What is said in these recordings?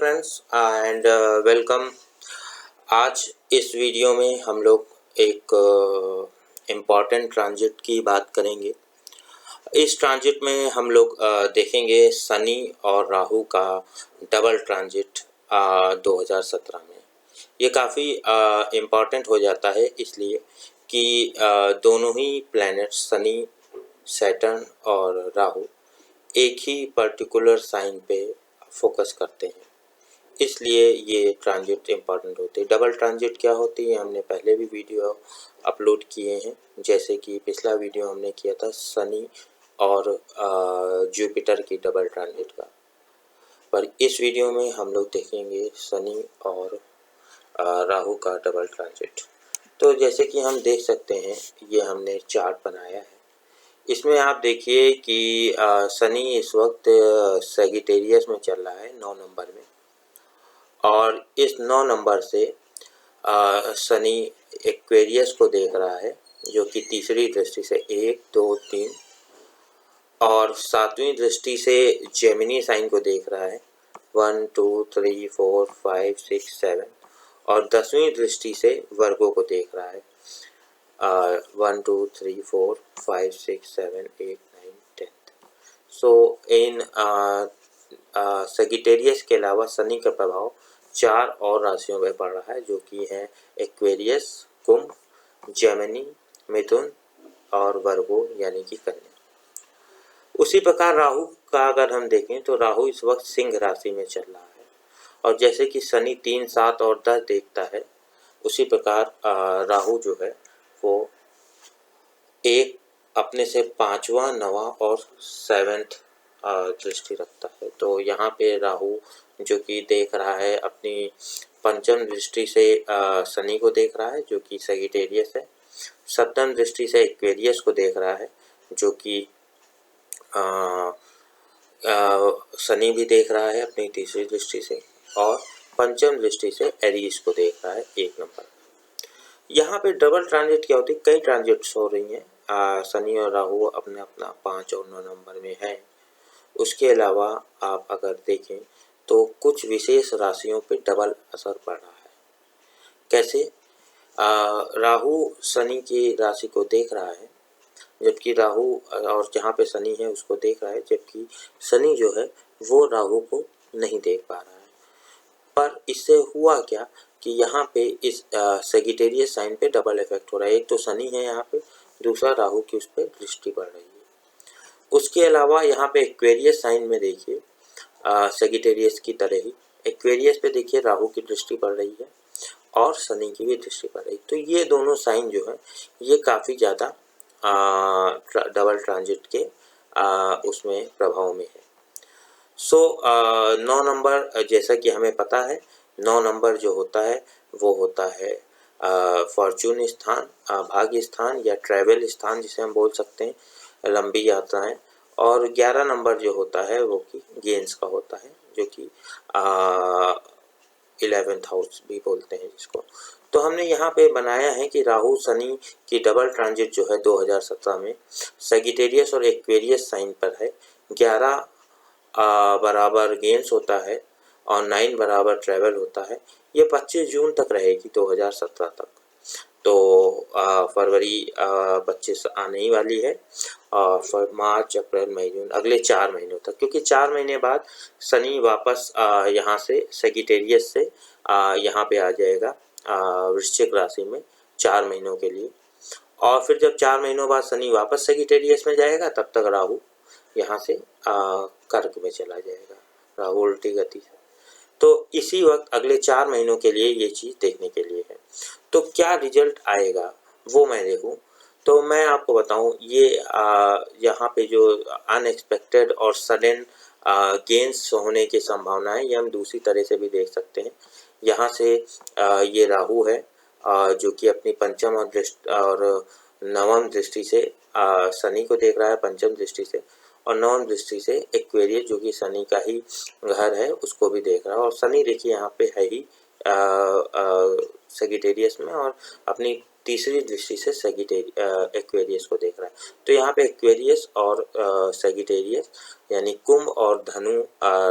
Friends and welcome. आज इस video में हम लोग एक इम्पॉर्टेंट ट्रांजिट की बात करेंगे। इस ट्रांजिट में हम लोग देखेंगे शनि और राहु का डबल ट्रांजिट 2017 में। ये काफ़ी इम्पॉर्टेंट हो जाता है इसलिए कि दोनों ही प्लैनेट शनि, सैटर्न और राहु एक ही पर्टिकुलर साइन पे फोकस करते हैं, इसलिए ये ट्रांजिट इम्पॉर्टेंट होते हैं। डबल ट्रांजिट क्या होती है हमने पहले भी वीडियो अपलोड किए हैं, जैसे कि पिछला वीडियो हमने किया था शनि और जुपिटर की डबल ट्रांजिट का। पर इस वीडियो में हम लोग देखेंगे शनि और राहु का डबल ट्रांजिट। तो जैसे कि हम देख सकते हैं, ये हमने चार्ट बनाया है। इसमें आप देखिए कि शनि इस वक्त सैजिटेरियस में चल रहा है 9 नंबर में, और इस 9 नंबर से शनि एक्वेरियस को देख रहा है, जो कि तीसरी दृष्टि से 1, 2, 3 और 7वीं दृष्टि से जेमिनी साइन को देख रहा है 1, 2, 3, 4, 5, 6, 7 और 10वीं दृष्टि से वर्गो को देख रहा है 1, 2, 3, 4, 5, 6, 7, 8, 9, 10। सो इन सैजिटेरियस के अलावा शनि का प्रभाव 4 और राशियों में पड़ रहा है, जो कि है एक्वेरियस, कुंभ, जेमिनी, मिथुन और वर्गो यानी कि कन्या। उसी प्रकार राहु का अगर हम देखें तो राहु इस वक्त सिंह राशि में चल रहा है, और जैसे कि शनि 3, 7 और 10 देखता है, उसी प्रकार राहु जो है वो एक अपने से 5वां, 9वां और 7th दृष्टि रखता है। तो यहाँ पे राहु जो कि देख रहा है अपनी पंचम दृष्टि से शनि को देख रहा है, जो कि सैजिटेरियस है। 7वीं दृष्टि से एक्वेरियस को देख रहा है, जो कि शनि भी देख रहा है अपनी तीसरी दृष्टि से, और पंचम दृष्टि से एरीज को देख रहा है 1 नंबर। यहाँ पे डबल ट्रांजिट क्या होती है, कई ट्रांजिट्स हो रही हैं। शनि और राहु अपने अपना 5 और 9 नंबर में है। उसके अलावा आप अगर देखें तो कुछ विशेष राशियों पे डबल असर पड़ रहा है। कैसे? राहु शनि की राशि को देख रहा है, जबकि राहु और जहाँ पे शनि है उसको देख रहा है, जबकि शनि जो है वो राहु को नहीं देख पा रहा है। पर इससे हुआ क्या कि यहाँ पे इस सैजिटेरियस साइन पे डबल इफेक्ट हो रहा है। एक तो शनि है यहाँ पे, दूसरा राहु की उस पर दृष्टि पड़ रही है। उसके अलावा यहाँ पे एक्वेरियस साइन में देखिए, सैजिटेरियस की तरह ही एक्वेरियस पे देखिए राहु की दृष्टि पड़ रही है और शनि की भी दृष्टि पड़ रही है। तो ये दोनों साइन जो है ये काफ़ी ज़्यादा डबल ट्रांजिट के उसमें प्रभाव में है। सो 9 नंबर, जैसा कि हमें पता है, 9 नंबर जो होता है वो होता है फॉर्चून स्थान, भाग्य स्थान या ट्रैवल स्थान जिसे हम बोल सकते हैं, लंबी यात्राएं। और 11 नंबर जो होता है वो कि गेंस का होता है, जो कि 11th हाउस भी बोलते हैं जिसको। तो हमने यहाँ पे बनाया है कि राहु शनि की डबल ट्रांजिट जो है 2017 में सैजिटेरियस और एक्वेरियस साइन पर है। 11 बराबर गेंस होता है और 9 बराबर ट्रैवल होता है। ये 25 जून तक रहेगी 2017 तक। तो फरवरी 25 आने ही वाली है, और मार्च, अप्रैल, मई, जून अगले 4 महीनों तक, क्योंकि 4 महीने बाद शनि वापस यहाँ से सैजिटेरियस से यहाँ पे आ जाएगा वृश्चिक राशि में 4 महीनों के लिए। और फिर जब 4 महीनों बाद शनि वापस सैजिटेरियस में जाएगा, तब तक राहु यहाँ से कर्क में चला जाएगा, राहु उल्टी गति से। तो इसी वक्त अगले 4 महीनों के लिए ये चीज़ देखने के लिए है। तो क्या रिजल्ट आएगा वो मैं देखूं, तो मैं आपको बताऊं, ये यहाँ पे जो अनएक्सपेक्टेड और सडन गेंस होने की संभावना है, ये हम दूसरी तरह से भी देख सकते हैं। यहाँ से ये राहु है जो कि अपनी पंचम और नवम दृष्टि से शनि को देख रहा है, पंचम दृष्टि से, और नवम दृष्टि से एक्वेरियस जो कि शनि का ही घर है उसको भी देख रहा है। और शनि देखिए यहाँ पे है ही सैजिटेरियस में, और अपनी तीसरी दृष्टि से एक्वेरियस को देख रहा है। तो यहाँ पे एक्वेरियस और सैजिटेरियस यानी कुंभ और धनु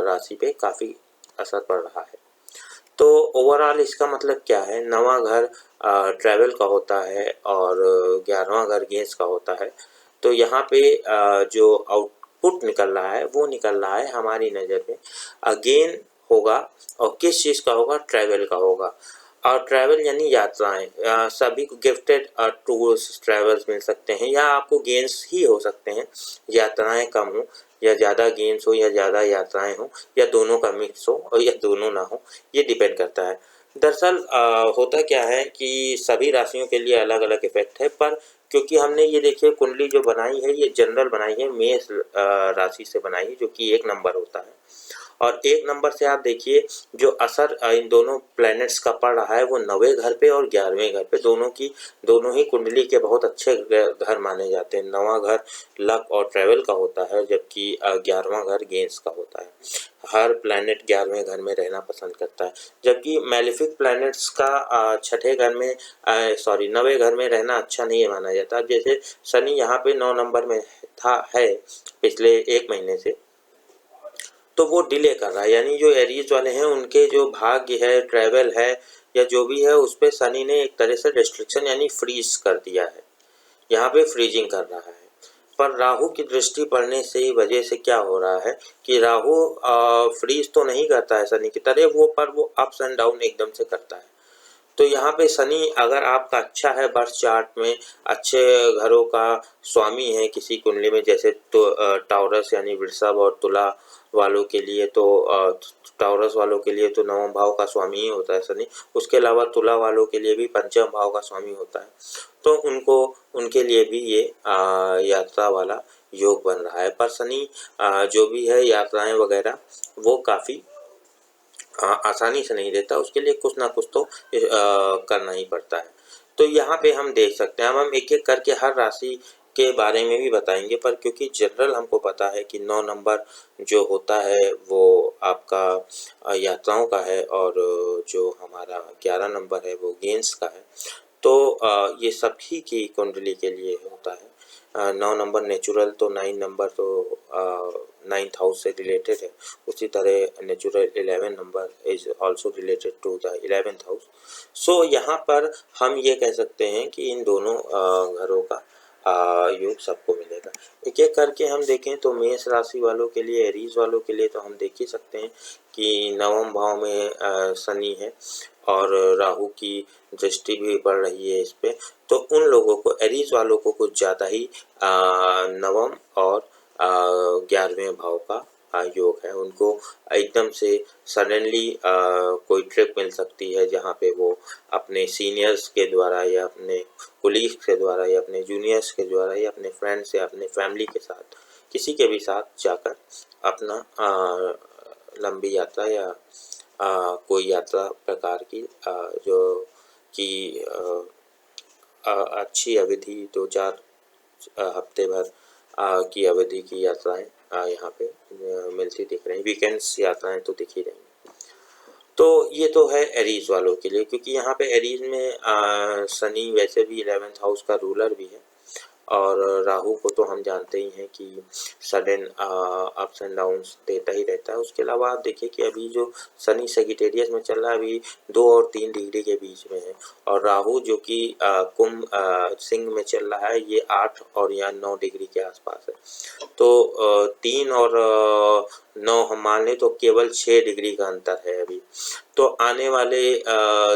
राशि पे काफ़ी असर पड़ रहा है। तो ओवरऑल इसका मतलब क्या है, नवा घर ट्रैवल का होता है और 11वां घर गेंस का होता है। तो यहाँ पे जो आउटपुट निकल रहा है वो निकल रहा है हमारी नज़र में गेन होगा, और किस चीज़ का होगा, ट्रैवल का होगा। और ट्रैवल यानी यात्राएं, सभी को गिफ्टेड टूर्स ट्रैवल्स मिल सकते हैं, या आपको गेन्स ही हो सकते हैं, यात्राएं कम हो या ज़्यादा गेम्स हो या ज़्यादा यात्राएं हो या दोनों का मिक्स हो और या दोनों ना हो, ये डिपेंड करता है। दरअसल होता क्या है कि सभी राशियों के लिए अलग अलग इफेक्ट है, पर क्योंकि हमने ये देखिए कुंडली जो बनाई है ये जनरल बनाई है, मेष राशि से बनाई है, जो कि 1 नंबर होता है। और 1 नंबर से आप देखिए जो असर इन दोनों प्लैनेट्स का पड़ रहा है वो 9वें घर पे और 11वें घर पे, दोनों ही कुंडली के बहुत अच्छे घर माने जाते हैं। 9वां घर लक और ट्रैवल का होता है, जबकि 11वां घर गेंस का होता है। हर प्लैनेट 11वें घर में रहना पसंद करता है, जबकि मैलेफिक प्लैनेट्स का छठे घर में 9वें घर में रहना अच्छा नहीं माना जाता। जैसे शनि यहाँ पे 9 नंबर में है पिछले 1 महीने से, तो वो डिले कर रहा है, यानी जो एरीज वाले हैं उनके जो भाग्य है, ट्रैवल है या जो भी है, उस पर शनि ने एक तरह से रिस्ट्रिक्शन यानी फ्रीज कर दिया है, यहाँ पे फ्रीजिंग कर रहा है। पर राहु की दृष्टि पड़ने से वजह से क्या हो रहा है कि राहु फ्रीज तो नहीं करता है शनि की तरह, पर वो अप्स एंड डाउन एकदम से करता है। तो यहाँ पे शनि अगर आपका अच्छा है, बर्थ चार्ट में अच्छे घरों का स्वामी है किसी कुंडली में, जैसे तो टाउरस यानी वृषभ और तुला वालों के लिए, तो टाउरस वालों के लिए तो 9वें भाव का स्वामी ही होता है शनि। उसके अलावा तुला वालों के लिए भी 5वें भाव का स्वामी होता है। तो उनके लिए भी ये यात्रा वाला योग बन रहा है। पर शनि जो भी है यात्राएं वगैरह वो काफ़ी आसानी से नहीं देता, उसके लिए कुछ ना कुछ तो करना ही पड़ता है। तो यहाँ पे हम देख सकते हैं, अब हम एक एक करके हर राशि के बारे में भी बताएंगे, पर क्योंकि जनरल हमको पता है कि 9 नंबर जो होता है वो आपका यात्राओं का है, और जो हमारा 11 नंबर है वो गेंस का है। तो ये सभी की कुंडली के लिए होता है। 9 नंबर नेचुरल, तो 9 नंबर तो 9th हाउस से रिलेटेड है। उसी तरह natural 11 number is also related to the 11th house. So यहाँ पर हम ये कह सकते हैं कि इन दोनों घरों का योग सबको मिलेगा। एक एक करके हम देखें तो मेष राशि वालों के लिए, एरीज वालों के लिए तो हम देख ही सकते हैं कि 9वें भाव में शनि है और राहु की दृष्टि भी पड़ रही है इस पे। तो उन लोगों को, एरीज वालों को कुछ ज़्यादा ही 9वें और 11वें भाव का योग है। उनको एकदम से सडनली कोई ट्रिप मिल सकती है, जहाँ पे वो अपने सीनियर्स के द्वारा या अपने कोलीग्स के द्वारा या अपने जूनियर्स के द्वारा या अपने फ्रेंड्स या अपने फैमिली के साथ, किसी के भी साथ जाकर अपना लंबी यात्रा या कोई यात्रा प्रकार की जो कि अच्छी अवधि 2-4 हफ्ते भर की अवधि की यात्राएं यहाँ पे मिलती दिख रही, वीकेंड्स यात्राएं तो दिख ही रही। तो ये तो है एरीज वालों के लिए, क्योंकि यहाँ पे एरीज में शनि वैसे भी 11th हाउस का रूलर भी है, और राहु को तो हम जानते ही हैं कि सडन अप्स एंड डाउन्स देता ही रहता है। उसके अलावा आप देखिए कि अभी जो शनि सेजिटेरियस में चल रहा है, अभी 2 और 3 डिग्री के बीच में है, और राहु जो कि कुंभ सिंह में चल रहा है, ये 8 और या 9 डिग्री के आसपास है। तो 3 और 9 हम मान लें तो केवल 6 डिग्री का अंतर है अभी। तो आने वाले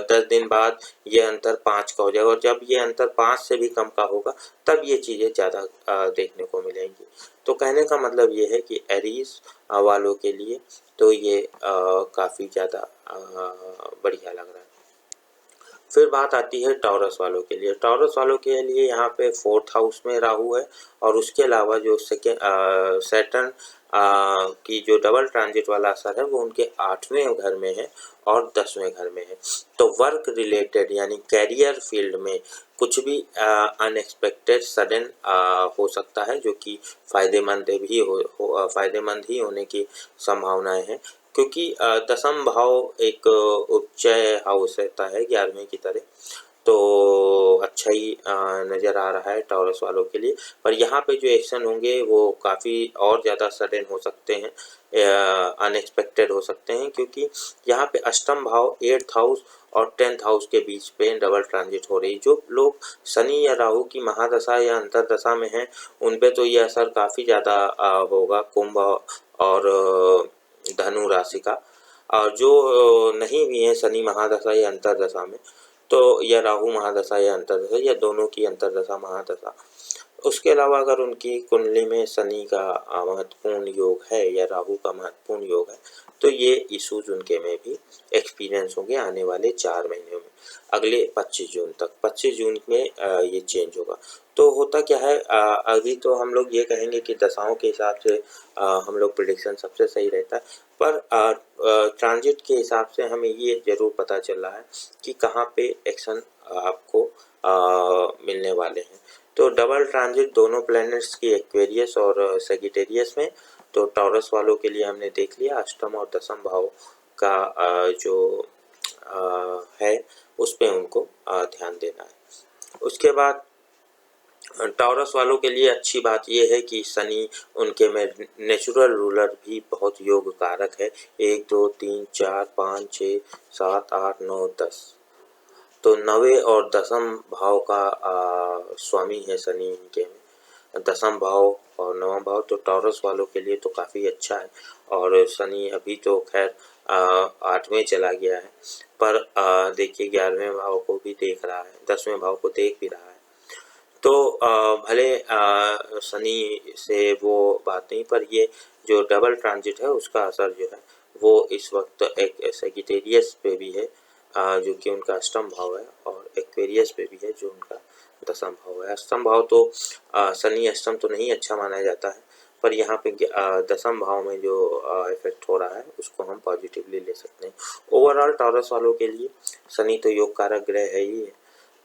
10 दिन बाद ये अंतर 5 का हो जाएगा, और जब ये अंतर 5 से भी कम का होगा तब ये चीज़ें ज़्यादा देखने को मिलेंगी। तो कहने का मतलब ये है कि एरीज वालों के लिए तो ये काफ़ी ज़्यादा बढ़िया लग रहा है। फिर बात आती है टॉरस वालों के लिए। टॉरस वालों के लिए यहाँ पे 4th हाउस में राहु है, और उसके अलावा जो सैटर्न की जो डबल ट्रांजिट वाला असर है वो उनके 8वें घर में है और 10वें घर में है। तो वर्क रिलेटेड यानी कैरियर फील्ड में कुछ भी अनएक्सपेक्टेड सडन हो सकता है, जो कि फायदेमंद ही होने की संभावनाएं हैं, क्योंकि 10th भाव एक उपचय हाउस रहता है 11वें की तरह। तो अच्छा ही नज़र आ रहा है टॉरस वालों के लिए। पर यहाँ पे जो एक्शन होंगे वो काफ़ी और ज़्यादा सडन हो सकते हैं, अनएक्सपेक्टेड हो सकते हैं, क्योंकि यहाँ पे अष्टम भाव 8th हाउस और 10th हाउस के बीच पे डबल ट्रांजिट हो रही। जो लोग शनि या राहु की महादशा या अंतरदशा में हैं उन पे तो ये असर काफ़ी ज़्यादा होगा, कुंभ और धनु राशि का। और जो नहीं भी हैं शनि महादशा या अंतरदशा में, तो या राहु महादशा या अंतरदशा या दोनों की अंतरदशा महादशा, उसके अलावा अगर उनकी कुंडली में शनि का महत्वपूर्ण योग है या राहु का महत्वपूर्ण योग है, तो ये इश्यूज उनके में भी एक्सपीरियंस होंगे आने वाले 4 महीनों में, अगले 25 जून तक। 25 जून में ये चेंज होगा। तो होता क्या है, अभी तो हम लोग ये कहेंगे कि दशाओं के हिसाब से हम लोग प्रिडिक्शन सबसे सही रहता है, पर ट्रांजिट के हिसाब से हमें ये ज़रूर पता चल रहा है कि कहाँ पे एक्शन आपको मिलने वाले हैं। तो डबल ट्रांजिट दोनों प्लैनेट्स की एक्वेरियस और सेजिटेरियस में, तो टॉरस वालों के लिए हमने देख लिया अष्टम और दशम भाव का जो है उस पे उनको ध्यान देना है। उसके बाद टॉरस वालों के लिए अच्छी बात यह है कि शनि उनके में नेचुरल रूलर भी बहुत योग कारक है। 1 2 3 4 5 6 7 8 9 10, तो 9वें और दशम भाव का स्वामी है शनि इनके में। दशम भाव और 9वां भाव तो टॉरस वालों के लिए तो काफ़ी अच्छा है। और शनि अभी तो खैर 8वें चला गया है, पर देखिए 11वें भाव को भी देख रहा है, 10वें भाव को देख भी रहा है। तो भले शनि से वो बात नहीं, पर ये जो डबल ट्रांजिट है उसका असर जो है वो इस वक्त एक सेजिटेरियस पे भी है जो कि उनका अष्टम भाव है, और एक्वेरियस पे भी है जो उनका दशम भाव है। अष्टम भाव तो शनि अष्टम तो नहीं अच्छा माना जाता है, पर यहाँ पे दशम भाव में जो इफेक्ट हो रहा है उसको हम पॉजिटिवली ले सकते हैं। ओवरऑल टॉरस वालों के लिए शनि तो योग कारक ग्रह है ही है,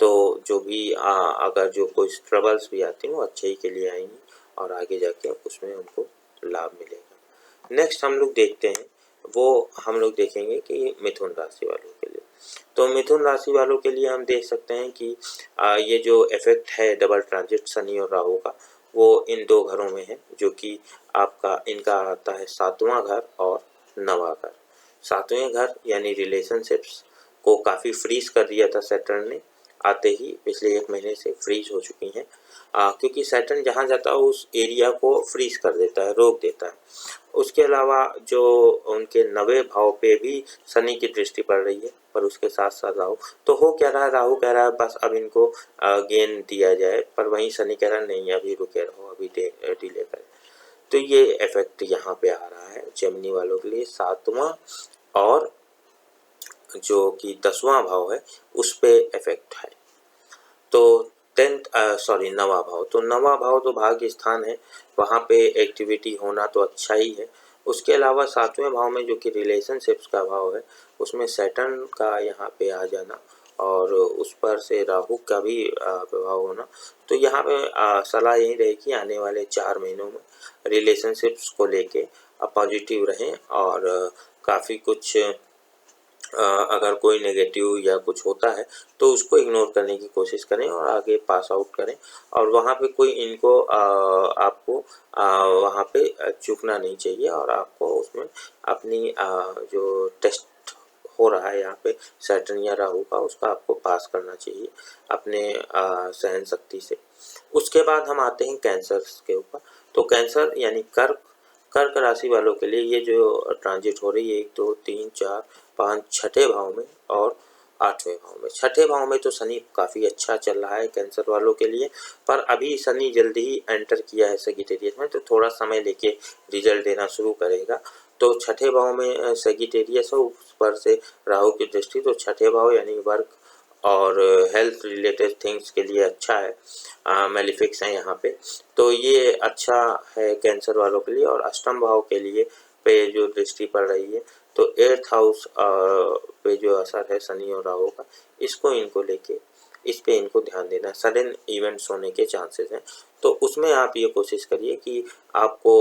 तो जो भी अगर जो कोई ट्रबल्स भी आती हैं वो अच्छे ही के लिए आएंगी और आगे जाके उसमें उनको लाभ मिलेगा। नेक्स्ट हम लोग देखते हैं, वो हम लोग देखेंगे कि मिथुन राशि वालों के लिए। तो मिथुन राशि वालों के लिए हम देख सकते हैं कि ये जो इफेक्ट है डबल ट्रांजिट शनि और राहु का, वो इन 2 घरों में है, जो कि आपका इनका आता है 7वां घर और 9वां घर। 7वें घर यानी रिलेशनशिप्स को काफ़ी फ्रीज कर दिया था सैटर्न ने, आते ही पिछले 1 महीने से फ्रीज हो चुकी हैं, क्योंकि सैटर्न जहाँ जाता है उस एरिया को फ्रीज कर देता है, रोक देता है। उसके अलावा जो उनके 9वें भाव पे भी शनि की दृष्टि पड़ रही है, पर उसके साथ साथ राहु, तो हो क्या रहा है, राहु कह रहा है बस अब इनको गेन दिया जाए, पर वहीं शनि कह रहा है नहीं अभी रुके रहो, अभी डिले करें। तो ये इफेक्ट यहाँ पे आ रहा है जेमिनी वालों के लिए। 7वां और जो कि 10वां भाव है उस पे इफेक्ट है। तो 9वां भाव, तो 9वां भाव तो भाग्य स्थान है, वहाँ पे एक्टिविटी होना तो अच्छा ही है। उसके अलावा 7वें भाव में जो कि रिलेशनशिप्स का भाव है उसमें सैटर्न का यहाँ पे आ जाना और उस पर से राहु का भी प्रभाव होना, तो यहाँ पे सलाह यही रहेगी आने वाले 4 महीनों में रिलेशनशिप्स को लेके पॉजिटिव रहें और काफ़ी कुछ अगर कोई नेगेटिव या कुछ होता है तो उसको इग्नोर करने की कोशिश करें और आगे पास आउट करें। और वहाँ पे कोई इनको आपको वहाँ पे चूकना नहीं चाहिए और आपको उसमें अपनी जो टेस्ट हो रहा है यहाँ पे सैटर्न या राहु का, उसका आपको पास करना चाहिए अपने सहन शक्ति से। उसके बाद हम आते हैं कैंसर के ऊपर। तो कैंसर यानी कर्क राशि वालों के लिए ये जो ट्रांजिट हो रही है 1 2 3 4 5 छठे भाव में और 8वें भाव में। छठे भाव में तो शनि काफ़ी अच्छा चल रहा है कैंसर वालों के लिए, पर अभी शनि जल्दी ही एंटर किया है सेजिटेरियस में, तो थोड़ा समय लेके रिजल्ट देना शुरू करेगा। तो छठे भाव में सेजिटेरियस है, उस पर से राहु की दृष्टि, तो छठे भाव यानी वर्क और हेल्थ रिलेटेड थिंग्स के लिए अच्छा है, मेलिफिक्स है यहाँ पे, तो ये अच्छा है कैंसर वालों के लिए। और अष्टम भाव के लिए पे जो दृष्टि पड़ रही है, तो 8th हाउस पे जो असर है शनि और राहु का, इसको इनको लेके इस पे इनको ध्यान देना। सडन इवेंट्स होने के चांसेस हैं, तो उसमें आप ये कोशिश करिए कि आपको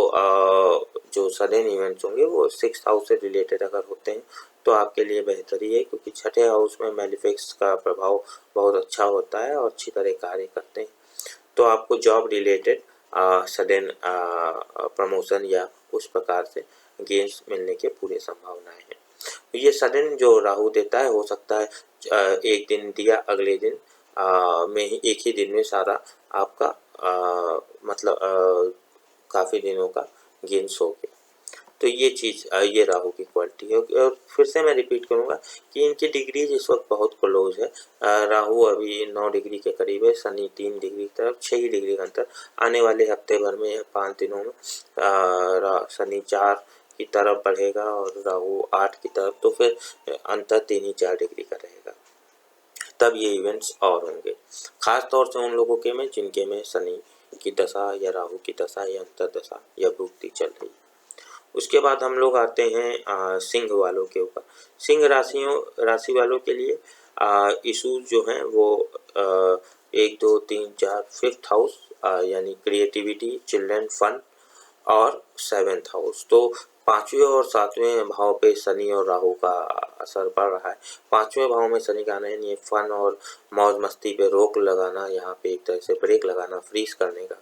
जो सडन इवेंट्स होंगे वो 6th हाउस से रिलेटेड अगर होते हैं तो आपके लिए बेहतर ही है, क्योंकि छठे हाउस में मैलिफिक्स का प्रभाव बहुत अच्छा होता है और अच्छी तरह कार्य करते हैं। तो आपको जॉब रिलेटेड सडन प्रमोशन या उस प्रकार से गेन्स मिलने के पूरे संभावनाएं हैं। तो ये सडन जो राहु देता है, हो सकता है एक दिन दिया, अगले दिन में ही, एक ही दिन में सारा आपका मतलब काफ़ी दिनों का गेन्स हो गया। तो ये चीज़ ये राहु की क्वालिटी है। और फिर से मैं रिपीट करूँगा कि इनकी डिग्रीज इस वक्त बहुत क्लोज है। राहु अभी 9 डिग्री के करीब है, शनि 3 डिग्री की तरफ, 6 ही डिग्री का अंतर। आने वाले हफ्ते भर में 5 दिनों में शनि 4 की तरफ बढ़ेगा और राहु 8 की तरफ, तो फिर अंतर 3 ही 4 डिग्री का रहेगा। तब ये इवेंट्स और होंगे, खास तौर से उन लोगों के में जिनके में शनि की दशा या राहु की दशा या अंतर दशा या भुक्ति चल रही है। उसके बाद हम लोग आते हैं सिंह वालों के ऊपर। सिंह राशि वालों के लिए इशूज जो हैं वो 1 2 3 4 5th हाउस यानी क्रिएटिविटी, चिल्ड्रन, फन और 7th हाउस। तो 5वें और 7वें भाव पे शनि और राहु का असर पड़ रहा है। 5वें भाव में शनि का आना यानी फन और मौज मस्ती पे रोक लगाना, यहाँ पे एक तरह से ब्रेक लगाना, फ्रीज करने का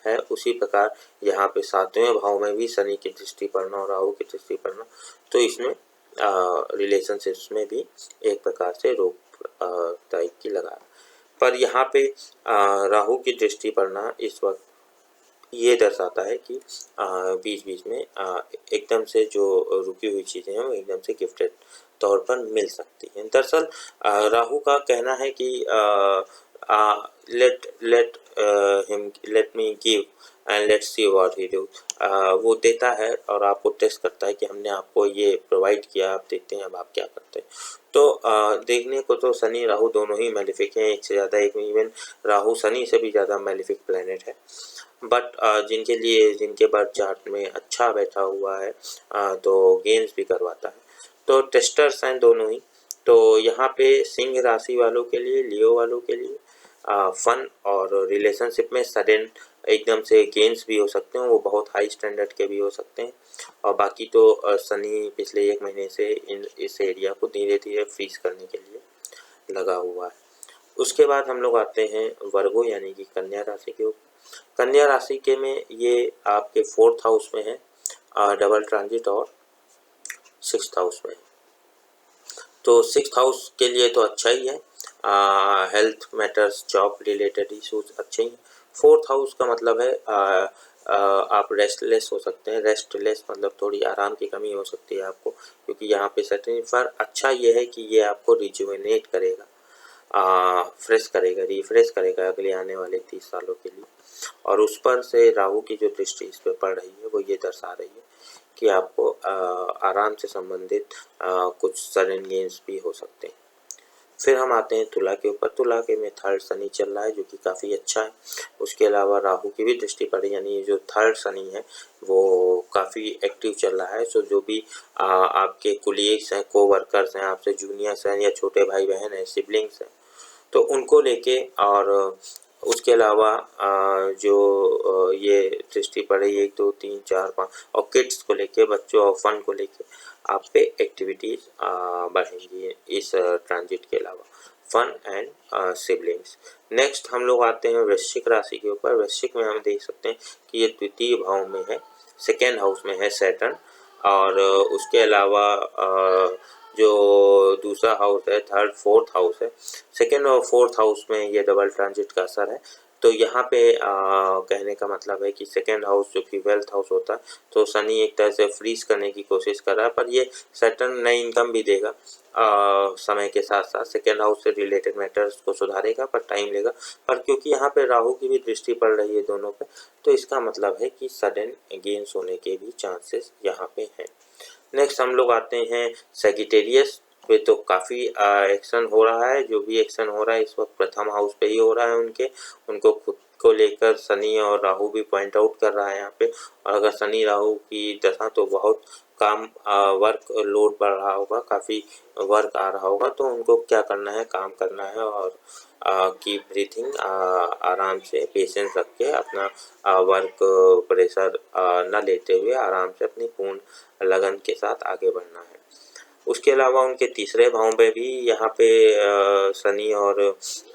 है। उसी प्रकार यहाँ पे 7वें भाव में भी शनि की दृष्टि पड़ना और राहु की दृष्टि पड़ना, तो इसमें रिलेशनशिप्स में भी एक प्रकार से रोक टाइप की लगा। पर यहाँ पे राहु की दृष्टि पड़ना इस वक्त ये दर्शाता है कि बीच बीच में एकदम से जो रुकी हुई चीज़ें हैं वो एकदम से गिफ्टेड तौर पर मिल सकती हैं। दरअसल राहु का कहना है कि let me give and let's see what he do. वो देता है और आपको टेस्ट करता है कि हमने आपको ये प्रोवाइड किया, आप देखते हैं अब आप क्या करते हैं। तो देखने को तो शनि राहु दोनों ही मैलिफिक हैं, एक से ज़्यादा, एक में इवन राहु शनि से भी ज़्यादा मैलिफिक प्लैनेट है। बट जिनके बर्थ चार्ट में अच्छा बैठा हुआ है तो गेम्स भी करवाता है, तो टेस्टर्स हैं दोनों ही। तो यहाँ पे सिंह राशि वालों के लिए, लियो वालों के लिए फन और रिलेशनशिप में सडन एकदम से गेम्स भी हो सकते हैं, वो बहुत हाई स्टैंडर्ड के भी हो सकते हैं। और बाकी तो शनि पिछले 1 महीने से इस एरिया को धीरे धीरे फ्रीज करने के लिए लगा हुआ है। उसके बाद हम लोग आते हैं वर्गो यानी कि कन्या राशि के ऊपर। कन्या राशि के में ये आपके 4th हाउस में है, डबल ट्रांजिट, और 6th हाउस में है। तो 6th हाउस के लिए तो अच्छा ही है, health matters, job related issues अच्छे ही। 4th हाउस का मतलब है आप रेस्टलेस हो सकते हैं। रेस्टलेस मतलब थोड़ी आराम की कमी हो सकती है आपको, क्योंकि यहाँ पे सैटर्न पर अच्छा ये है कि ये आपको रिजुवेनेट करेगा, फ्रेश करेगा, रिफ्रेश करेगा अगले आने वाले 30 सालों के लिए। और उस पर से राहु की जो दृष्टि इस पर पड़ रही है वो ये दर्शा रही है कि आपको आराम से संबंधित कुछ सडन गेन्स भी हो सकते हैं। फिर हम आते हैं तुला के ऊपर। तुला के में 3rd शनि चल रहा है जो कि काफ़ी अच्छा है। उसके अलावा राहु की भी दृष्टि पड़ी, यानी जो 3rd शनि है वो काफ़ी एक्टिव चल रहा है। सो जो भी आपके कुलीग्स हैं, कोवर्कर्स हैं, आपसे जूनियर्स हैं या छोटे भाई बहन हैं, सिबलिंग्स हैं, तो उनको लेके, और उसके अलावा जो ये दृष्टि पड़ रही है 1 2 3 4 5 और किड्स को लेके, बच्चों और फन को लेके आप पे एक्टिविटीज़ बढ़ेंगी इस ट्रांजिट के अलावा, फन एंड सिबलिंग्स। नेक्स्ट हम लोग आते हैं वृश्चिक राशि के ऊपर। वृश्चिक में हम देख सकते हैं कि ये द्वितीय भाव में है, 2nd हाउस में है सैटर्न, और उसके अलावा जो दूसरा हाउस है 3rd 4th हाउस है, 2nd और 4th हाउस में ये डबल ट्रांजिट का असर है। तो यहाँ पे कहने का मतलब है कि 2nd हाउस जो कि वेल्थ हाउस होता है, तो शनि एक तरह से फ्रीज करने की कोशिश कर रहा है, पर ये सैटर्न नई इनकम भी देगा समय के साथ साथ। 2nd हाउस से रिलेटेड मैटर्स को सुधारेगा, पर टाइम लेगा। पर क्योंकि यहाँ पे राहु की भी दृष्टि पड़ रही है दोनों पे, तो इसका मतलब है कि सडन गेन्स होने के भी चांसेस यहाँ पे हैं। नेक्स्ट हम लोग आते हैं सैजिटेरियस पे। तो काफ़ी एक्शन हो रहा है, जो भी एक्शन हो रहा है इस वक्त 1st हाउस पे ही हो रहा है। उनको खुद को लेकर शनि और राहु भी पॉइंट आउट कर रहा है यहाँ पे। और अगर शनि राहु की दशा, तो बहुत काम वर्क लोड बढ़ रहा होगा, काफ़ी वर्क आ रहा होगा, तो उनको क्या करना है, काम करना है और कीप ब्रीथिंग, आराम से पेशेंस रख के अपना वर्क प्रेशर न लेते हुए आराम से अपनी पूर्ण लगन के साथ आगे बढ़ना है। उसके अलावा उनके तीसरे भाव में भी यहाँ पे शनि और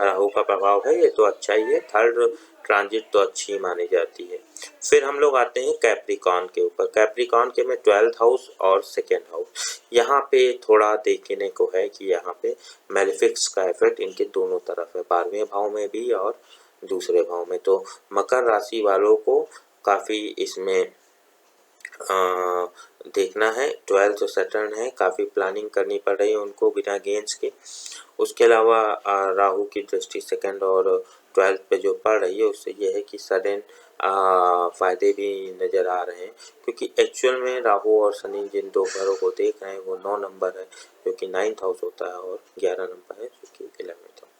राहु का प्रभाव है, ये तो अच्छा ही है। थर्ड ट्रांजिट तो अच्छी मानी जाती है। फिर हम लोग आते हैं कैप्रिकॉर्न के ऊपर। कैप्रिकॉर्न के में 12th हाउस और 2nd हाउस, यहाँ पे थोड़ा देखने को है कि यहाँ पे मैलेफिक्स का इफेक्ट इनके दोनों तरफ है, 12वें भाव में भी और दूसरे भाव में। तो मकर राशि वालों को काफ़ी इसमें देखना है। 12th सैटर्न है, काफ़ी प्लानिंग करनी पड़ रही है उनको बिना गेंस के। उसके अलावा राहु की दृष्टि 2nd और 12th पे जो पड़ रही है, उससे ये है कि सडन फ़ायदे भी नज़र आ रहे हैं, क्योंकि एक्चुअल में राहु और शनि जिन दो घरों को देख रहे हैं वो 9 नंबर है जो कि 9th हाउस होता है, और 11 नंबर है जो कि 11th हाउस।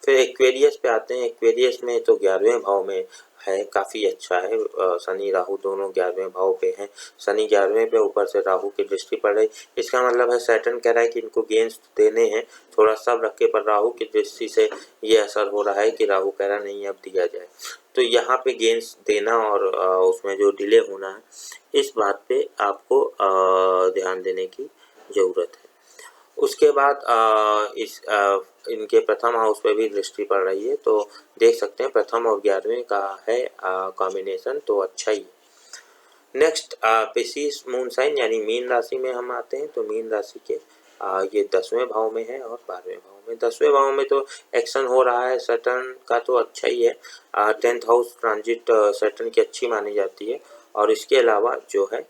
फिर एक्वेरियस पे आते हैं। एक्वेरियस में तो 11वें भाव में है, काफ़ी अच्छा है। शनि राहु दोनों 11वें भाव पे हैं। शनि 11वें पे, ऊपर से राहु की दृष्टि पड़ रही, इसका मतलब है सैटर्न कह रहा है कि इनको गेंस देने हैं, थोड़ा सब रखे, पर राहु की दृष्टि से ये असर हो रहा है कि राहु कह रहा नहीं अब दिया जाए। तो यहाँ पे गेंस देना और उसमें जो डिले होना है, इस बात पे आपको ध्यान देने की ज़रूरत है। उसके बाद इनके प्रथम हाउस पे भी दृष्टि पड़ रही है, तो देख सकते हैं प्रथम और 11वें का है कॉम्बिनेशन, तो अच्छा ही है। नेक्स्ट पिसीस मून साइन यानी मीन राशि में हम आते हैं। तो मीन राशि के ये 10वें भाव में है और 12वें भाव में। 10वें भाव में तो एक्शन हो रहा है सैटर्न का, तो अच्छा ही है। 10th हाउस ट्रांजिट सैटर्न की अच्छी मानी जाती है, और इसके अलावा जो है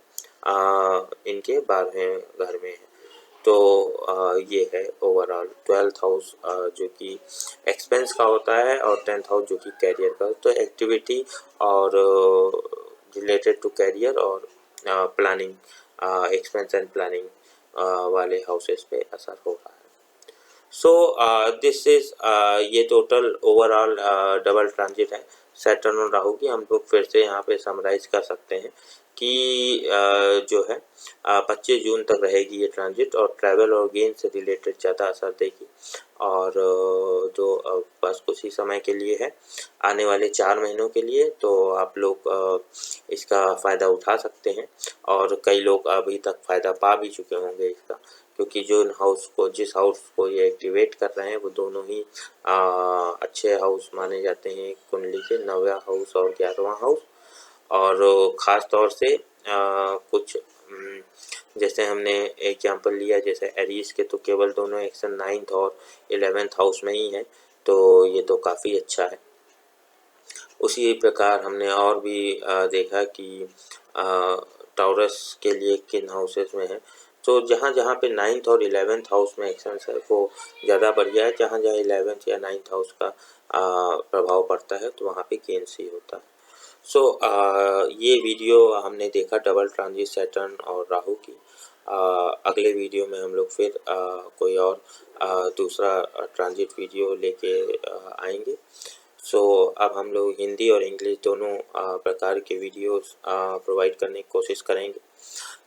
इनके 12वें घर में है। तो ये है ओवरऑल 12th हाउस जो कि एक्सपेंस का होता है, और 10th हाउस जो कि कैरियर का। तो एक्टिविटी और रिलेटेड टू कैरियर और प्लानिंग, एक्सपेंस एंड प्लानिंग वाले हाउसेस पे असर हो रहा है। सो दिस इज ये टोटल ओवरऑल डबल ट्रांजिट है सैटर्न और राहु की। हम लोग फिर से यहाँ पे समराइज कर सकते हैं कि जो है 25 जून तक रहेगी ये ट्रांजिट, और ट्रैवल और गेन से रिलेटेड ज़्यादा असर देगी। और जो बस कुछ ही समय के लिए है, आने वाले 4 महीनों के लिए, तो आप लोग इसका फ़ायदा उठा सकते हैं, और कई लोग अभी तक फ़ायदा पा भी चुके होंगे इसका, क्योंकि जो जिस हाउस को ये एक्टिवेट कर रहे हैं वो दोनों ही अच्छे हाउस माने जाते हैं कुंडली के, 9वां हाउस और 11वां हाउस। और ख़ास तौर से कुछ जैसे हमने एग्जांपल लिया, जैसे एरीज के, तो केवल दोनों एक्शन 9th और 11th हाउस में ही है, तो ये तो काफ़ी अच्छा है। उसी प्रकार हमने और भी देखा कि टॉरस के लिए किन हाउसेस में है। तो जहाँ जहाँ पे 9th और 11th हाउस में एक्शंस है वो ज़्यादा बढ़िया है। जहाँ जहाँ 11th या 9th हाउस का प्रभाव पड़ता है, तो वहाँ पे गेंस ही होता है। सो ये वीडियो हमने देखा डबल ट्रांजिट सैटर्न और राहु की। अगले वीडियो में हम लोग फिर कोई और दूसरा ट्रांजिट वीडियो लेके आएंगे। सो अब हम लोग हिंदी और इंग्लिश दोनों प्रकार के वीडियोस प्रोवाइड करने की कोशिश करेंगे,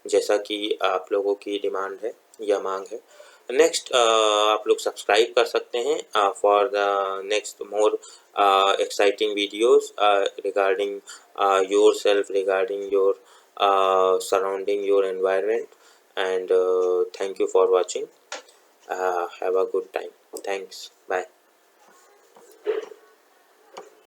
जैसा कि आप लोगों की डिमांड है या मांग है। नेक्स्ट आप लोग सब्सक्राइब कर सकते हैं for the next more exciting videos regarding yourself, regarding your surrounding, your environment. And thank you for watching. Have a good time. Thanks. Bye.